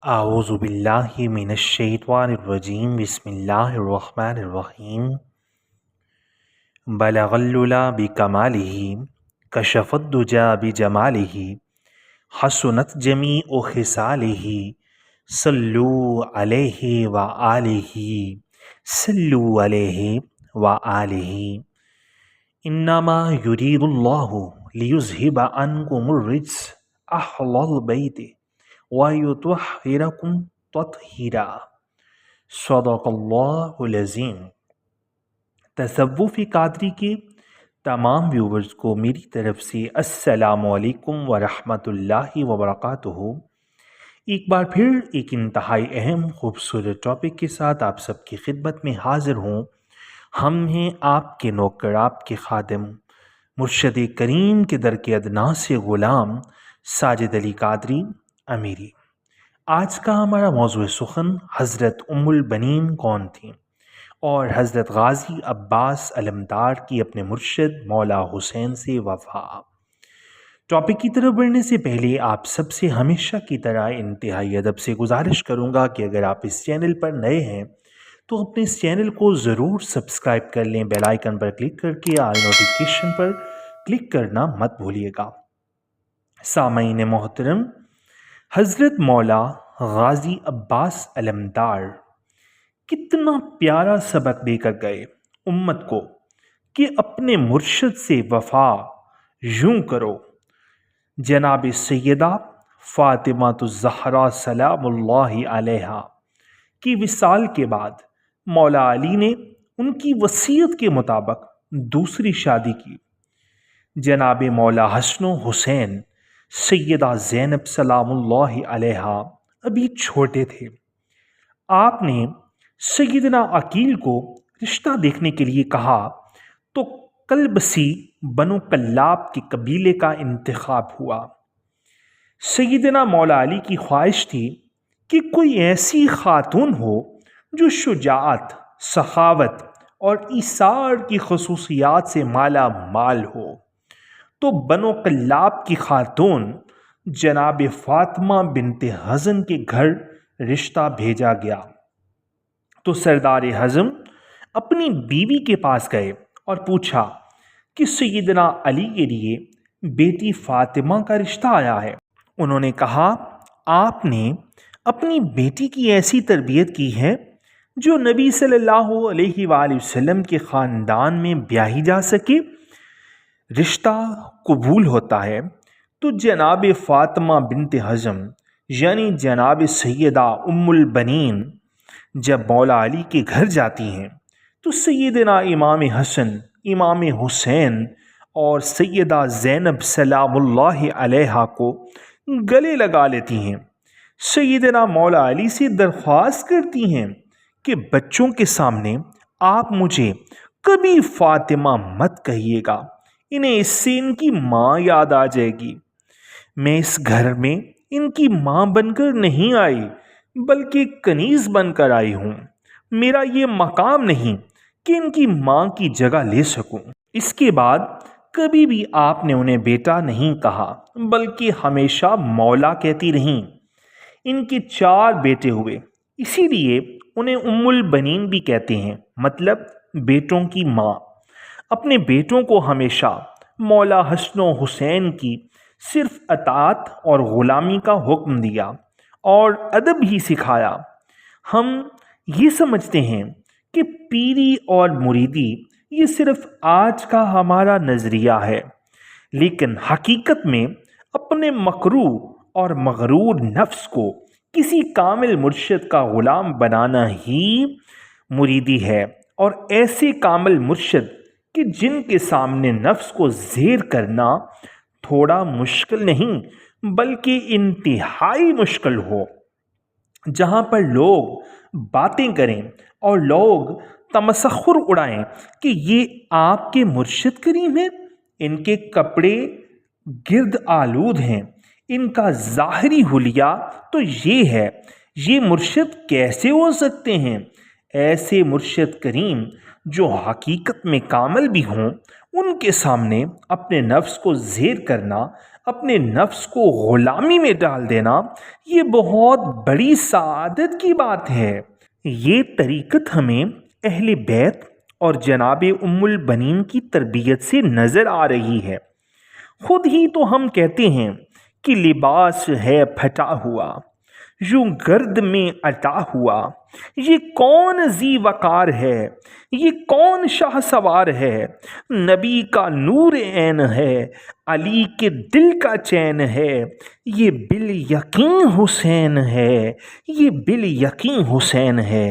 أعوذ بالله من الشيطان الرجيم بسم الله الرحمن الرحيم بلغ العلا بكماله كشف الدجى بجماله حسنت جميع خصاله صلوا عليه وآله صلوا عليه وآله إنما يريد الله ليذهب عنكم الرجس أهل البيت وَيُطَهِّرَكُمْ تَطْهِيرًا صدق اللہ العظیم۔ تصوف قادری کے تمام ویورز کو میری طرف سے السلام علیکم ورحمۃ اللہ وبرکاتہ۔ ایک بار پھر ایک انتہائی اہم خوبصورت ٹاپک کے ساتھ آپ سب کی خدمت میں حاضر ہوں۔ ہم ہیں آپ کے نوکر، آپ کے خادم، مرشد کریم کے در کے ادنا سے غلام ساجد علی قادری امیری۔ آج کا ہمارا موضوع سخن حضرت ام البنین کون تھیں اور حضرت غازی عباس علمدار کی اپنے مرشد مولا حسین سے وفا۔ ٹاپک کی طرف بڑھنے سے پہلے آپ سب سے ہمیشہ کی طرح انتہائی ادب سے گزارش کروں گا کہ اگر آپ اس چینل پر نئے ہیں تو اپنے اس چینل کو ضرور سبسکرائب کر لیں، بیل آئیکن پر کلک کر کے آل نوٹیفیکیشن پر کلک کرنا مت بھولیے گا۔ سامعین محترم، حضرت مولا غازی عباس علمدار کتنا پیارا سبق دے کر گئے امت کو کہ اپنے مرشد سے وفا یوں کرو۔ جناب سیدہ فاطمہ الزہرا سلام اللہ علیہا کی وصال کے بعد مولا علی نے ان کی وصیت کے مطابق دوسری شادی کی۔ جناب مولا حسن و حسین سیدہ زینب سلام اللہ علیہا ابھی چھوٹے تھے۔ آپ نے سیدنا عقیل کو رشتہ دیکھنے کے لیے کہا تو کلبسی بنو کلاب کے قبیلے کا انتخاب ہوا۔ سیدنا مولا علی کی خواہش تھی کہ کوئی ایسی خاتون ہو جو شجاعت، سخاوت اور ایثار کی خصوصیات سے مالا مال ہو، تو بنو کلاب کی خاتون جناب فاطمہ بنت حزن کے گھر رشتہ بھیجا گیا۔ تو سردار حزم اپنی بیوی کے پاس گئے اور پوچھا کہ سیدنا علی کے لیے بیٹی فاطمہ کا رشتہ آیا ہے۔ انہوں نے کہا، آپ نے اپنی بیٹی کی ایسی تربیت کی ہے جو نبی صلی اللہ علیہ وآلہ وسلم کے خاندان میں بیاہی جا سکے، رشتہ قبول ہوتا ہے۔ تو جناب فاطمہ بنت حزم یعنی جناب سیدہ ام البنین جب مولا علی کے گھر جاتی ہیں تو سیدنا امام حسن، امام حسین اور سیدہ زینب سلام اللہ علیہا کو گلے لگا لیتی ہیں۔ سیدنا مولا علی سے درخواست کرتی ہیں کہ بچوں کے سامنے آپ مجھے کبھی فاطمہ مت کہیے گا، انہیں اس سے ان کی ماں یاد آ جائے گی۔ میں اس گھر میں ان کی ماں بن کر نہیں آئی بلکہ کنیز بن کر آئی ہوں۔ میرا یہ مقام نہیں کہ ان کی ماں کی جگہ لے سکوں۔ اس کے بعد کبھی بھی آپ نے انہیں بیٹا نہیں کہا بلکہ ہمیشہ مولا کہتی رہیں۔ ان کے 4 بیٹے ہوئے، اسی لیے انہیں ام البنین بھی کہتے ہیں، مطلب بیٹوں کی ماں۔ اپنے بیٹوں کو ہمیشہ مولا حسن و حسین کی صرف اطاعت اور غلامی کا حکم دیا اور ادب ہی سکھایا۔ ہم یہ سمجھتے ہیں کہ پیری اور مریدی یہ صرف آج کا ہمارا نظریہ ہے، لیکن حقیقت میں اپنے مکروہ اور مغرور نفس کو کسی کامل مرشد کا غلام بنانا ہی مریدی ہے، اور ایسے کامل مرشد کہ جن کے سامنے نفس کو زیر کرنا تھوڑا مشکل نہیں بلکہ انتہائی مشکل ہو، جہاں پر لوگ باتیں کریں اور لوگ تمسخر اڑائیں کہ یہ آپ کے مرشد کریم ہیں، ان کے کپڑے گرد آلود ہیں، ان کا ظاہری حلیہ تو یہ ہے، یہ مرشد کیسے ہو سکتے ہیں؟ ایسے مرشد کریم جو حقیقت میں کامل بھی ہوں، ان کے سامنے اپنے نفس کو زیر کرنا اپنے نفس کو غلامی میں ڈال دینا یہ بہت بڑی سعادت کی بات ہے۔ یہ طریقت ہمیں اہل بیت اور جناب ام البنین کی تربیت سے نظر آ رہی ہے۔ خود ہی تو ہم کہتے ہیں کہ لباس ہے پھٹا ہوا، یوں گرد میں اٹا ہوا، یہ کون ذی وقار ہے، یہ کون شاہ سوار ہے، نبی کا نور عین ہے، علی کے دل کا چین ہے، یہ بال یقین حسین ہے، یہ بال یقین حسین ہے۔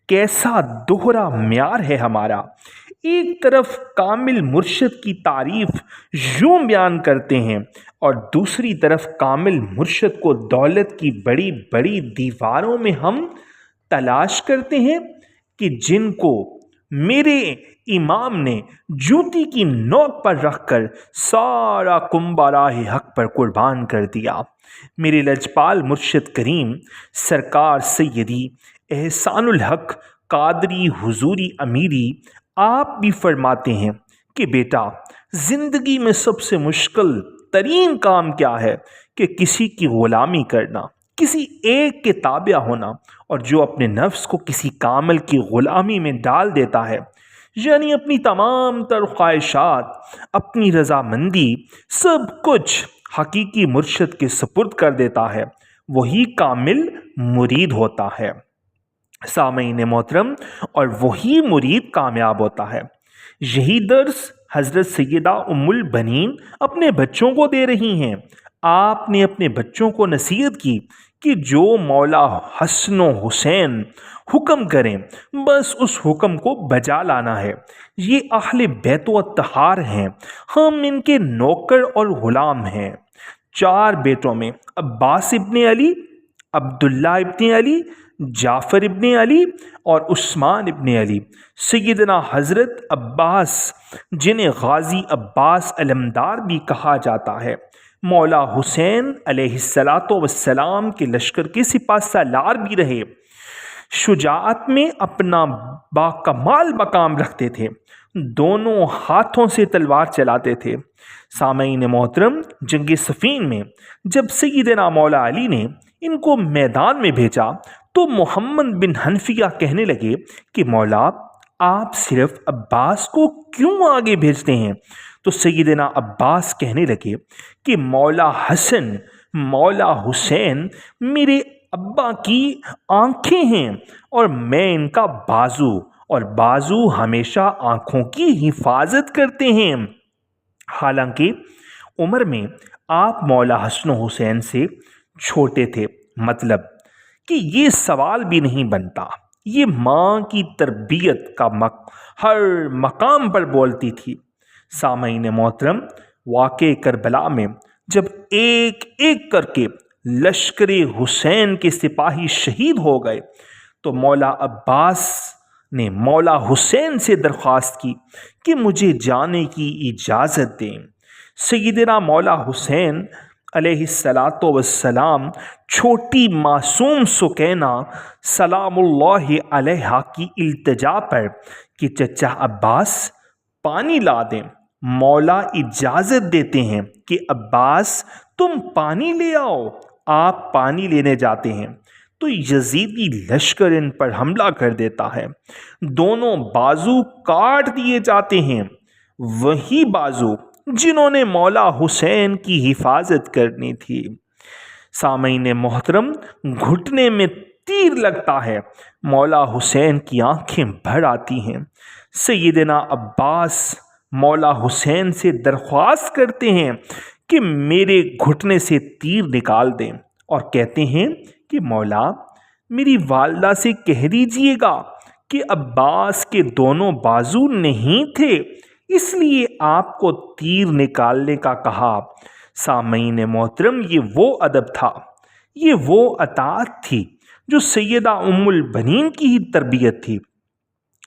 کیسا دوہرا معیار ہے ہمارا۔ ایک طرف کامل مرشد کی تعریف یوں بیان کرتے ہیں اور دوسری طرف کامل مرشد کو دولت کی بڑی بڑی دیواروں میں ہم تلاش کرتے ہیں کہ جن کو میرے امام نے جوتی کی نوک پر رکھ کر سارا کنبہ راہ حق پر قربان کر دیا۔ میرے لجپال مرشد کریم سرکار سیدی احسان الحق قادری حضوری امیری آپ بھی فرماتے ہیں کہ بیٹا زندگی میں سب سے مشکل ترین کام کیا ہے کہ کسی کی غلامی کرنا، کسی ایک کے تابع ہونا، اور جو اپنے نفس کو کسی کامل کی غلامی میں ڈال دیتا ہے، یعنی اپنی تمام تر خواہشات، اپنی رضامندی، سب کچھ حقیقی مرشد کے سپرد کر دیتا ہے، وہی کامل مرید ہوتا ہے۔ سامعین محترم، اور وہی مرید کامیاب ہوتا ہے۔ یہی درس حضرت سیدہ ام البنین اپنے بچوں کو دے رہی ہیں۔ آپ نے اپنے بچوں کو نصیحت کی کہ جو مولا حسن و حسین حکم کریں بس اس حکم کو بجا لانا ہے۔ یہ اہل بیت و اطہار ہیں، ہم ان کے نوکر اور غلام ہیں۔ 4 بیٹوں میں عباس ابن علی، عبداللہ ابن علی، جعفر ابن علی اور عثمان ابن علی، سیدنا حضرت عباس جنہیں غازی عباس علمدار بھی کہا جاتا ہے، مولا حسین علیہ السلام کے لشکر کے سپہ سالار بھی رہے، شجاعت میں اپنا باکمال مقام رکھتے تھے، دونوں ہاتھوں سے تلوار چلاتے تھے۔ سامعین محترم، جنگ صفین میں جب سیدنا مولا علی نے ان کو میدان میں بھیجا تو محمد بن حنفیہ کہنے لگے کہ مولا آپ صرف عباس کو کیوں آگے بھیجتے ہیں؟ تو سیدنا عباس کہنے لگے کہ مولا حسن، مولا حسین میرے ابا کی آنکھیں ہیں اور میں ان کا بازو، اور بازو ہمیشہ آنکھوں کی حفاظت کرتے ہیں۔ حالانکہ عمر میں آپ مولا حسن و حسین سے چھوٹے تھے، مطلب کہ یہ سوال بھی نہیں بنتا۔ یہ ماں کی تربیت کا ہر مقام پر بولتی تھی۔ سامعین محترم، واقع کربلا میں جب ایک ایک کر کے لشکر حسین کے سپاہی شہید ہو گئے تو مولا عباس نے مولا حسین سے درخواست کی کہ مجھے جانے کی اجازت دیں۔ سیدنا مولا حسین علیہ السلام چھوٹی معصوم سکینہ سلام اللہ علیہا کی التجا پر کہ چچا عباس پانی لا دیں، مولا اجازت دیتے ہیں کہ عباس تم پانی لے آؤ۔ آپ پانی لینے جاتے ہیں تو یزیدی لشکر ان پر حملہ کر دیتا ہے، دونوں بازو کاٹ دیے جاتے ہیں، وہی بازو جنہوں نے مولا حسین کی حفاظت کرنی تھی۔ سامعین محترم، گھٹنے میں تیر لگتا ہے، مولا حسین کی آنکھیں بھر آتی ہیں۔ سیدنا عباس مولا حسین سے درخواست کرتے ہیں کہ میرے گھٹنے سے تیر نکال دیں، اور کہتے ہیں کہ مولا میری والدہ سے کہہ دیجئے گا کہ عباس کے دونوں بازو نہیں تھے، اس لیے آپ کو تیر نکالنے کا کہا۔ سامعین محترم، یہ وہ ادب تھا، یہ وہ اطاعت تھی جو سیدہ ام البنین کی ہی تربیت تھی،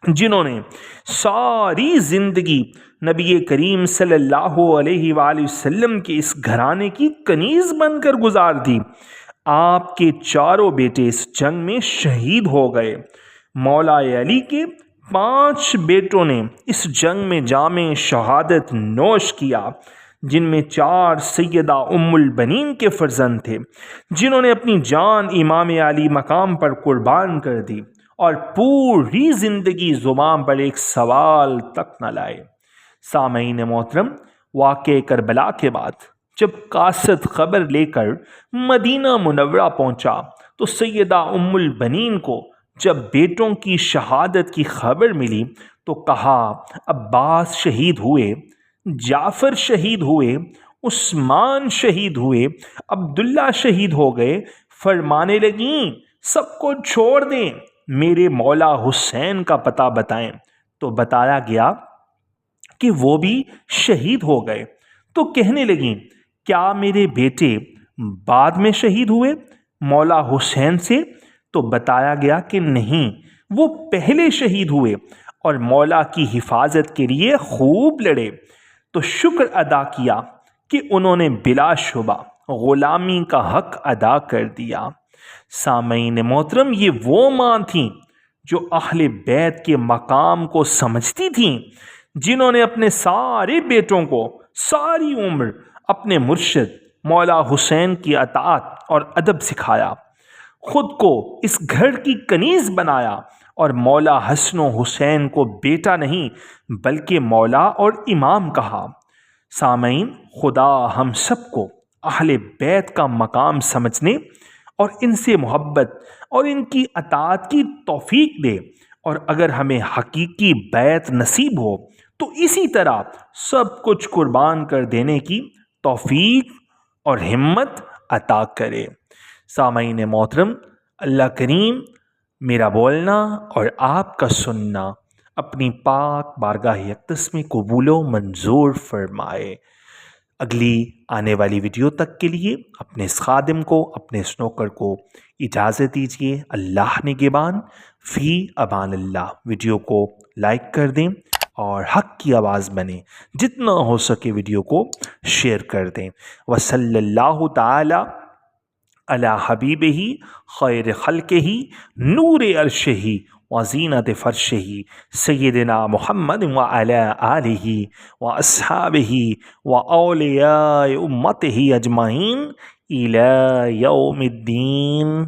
جنہوں نے ساری زندگی نبی کریم صلی اللہ علیہ وآلہ وسلم کے اس گھرانے کی کنیز بن کر گزار دی۔ آپ کے 4 بیٹے اس جنگ میں شہید ہو گئے۔ مولا علی کے 5 بیٹوں نے اس جنگ میں جام شہادت نوش کیا۔ جن میں 4 سیدہ ام البنین کے فرزند تھے، جنہوں نے اپنی جان امام علی مقام پر قربان کر دی اور پوری زندگی زبان پر ایک سوال تک نہ لائے۔ سامعین محترم، واقعہ کربلا کے بعد جب قاصد خبر لے کر مدینہ منورہ پہنچا تو سیدہ ام البنین کو جب بیٹوں کی شہادت کی خبر ملی تو کہا، عباس شہید ہوئے، جعفر شہید ہوئے، عثمان شہید ہوئے، عبداللہ شہید ہو گئے۔ فرمانے لگیں، سب کو چھوڑ دیں، میرے مولا حسین کا پتہ بتائیں۔ تو بتایا گیا کہ وہ بھی شہید ہو گئے۔ تو کہنے لگیں، کیا میرے بیٹے بعد میں شہید ہوئے مولا حسین سے؟ تو بتایا گیا کہ نہیں، وہ پہلے شہید ہوئے اور مولا کی حفاظت کے لیے خوب لڑے۔ تو شکر ادا کیا کہ انہوں نے بلا شبہ غلامی کا حق ادا کر دیا۔ سامعین محترم، یہ وہ ماں تھیں جو اہل بیت کے مقام کو سمجھتی تھیں، جنہوں نے اپنے سارے بیٹوں کو ساری عمر اپنے مرشد مولا حسین کی اطاعت اور ادب سکھایا، خود کو اس گھر کی کنیز بنایا اور مولا حسن و حسین کو بیٹا نہیں بلکہ مولا اور امام کہا۔ سامعین، خدا ہم سب کو اہل بیت کا مقام سمجھنے اور ان سے محبت اور ان کی اطاعت کی توفیق دے، اور اگر ہمیں حقیقی بیت نصیب ہو تو اسی طرح سب کچھ قربان کر دینے کی توفیق اور ہمت عطا کرے۔ سامعین محترم، اللہ کریم میرا بولنا اور آپ کا سننا اپنی پاک بارگاہ اقدس میں قبول و منظور فرمائے۔ اگلی آنے والی ویڈیو تک کے لیے اپنے اس خادم کو، اپنے اس نوکر کو اجازت دیجیے۔ اللہ نگہبان، فی امان اللہ۔ ویڈیو کو لائک کر دیں اور حق کی آواز بنے، جتنا ہو سکے ویڈیو کو شیئر کر دیں۔ وصلی اللہ تعالی علی حبیبہ خیر خلقہ نور عرشہ وزینت فرشہ سیدنا محمد وعلی آلہ واصحابہ واولیاء امتہ اجمعین الی یوم الدین۔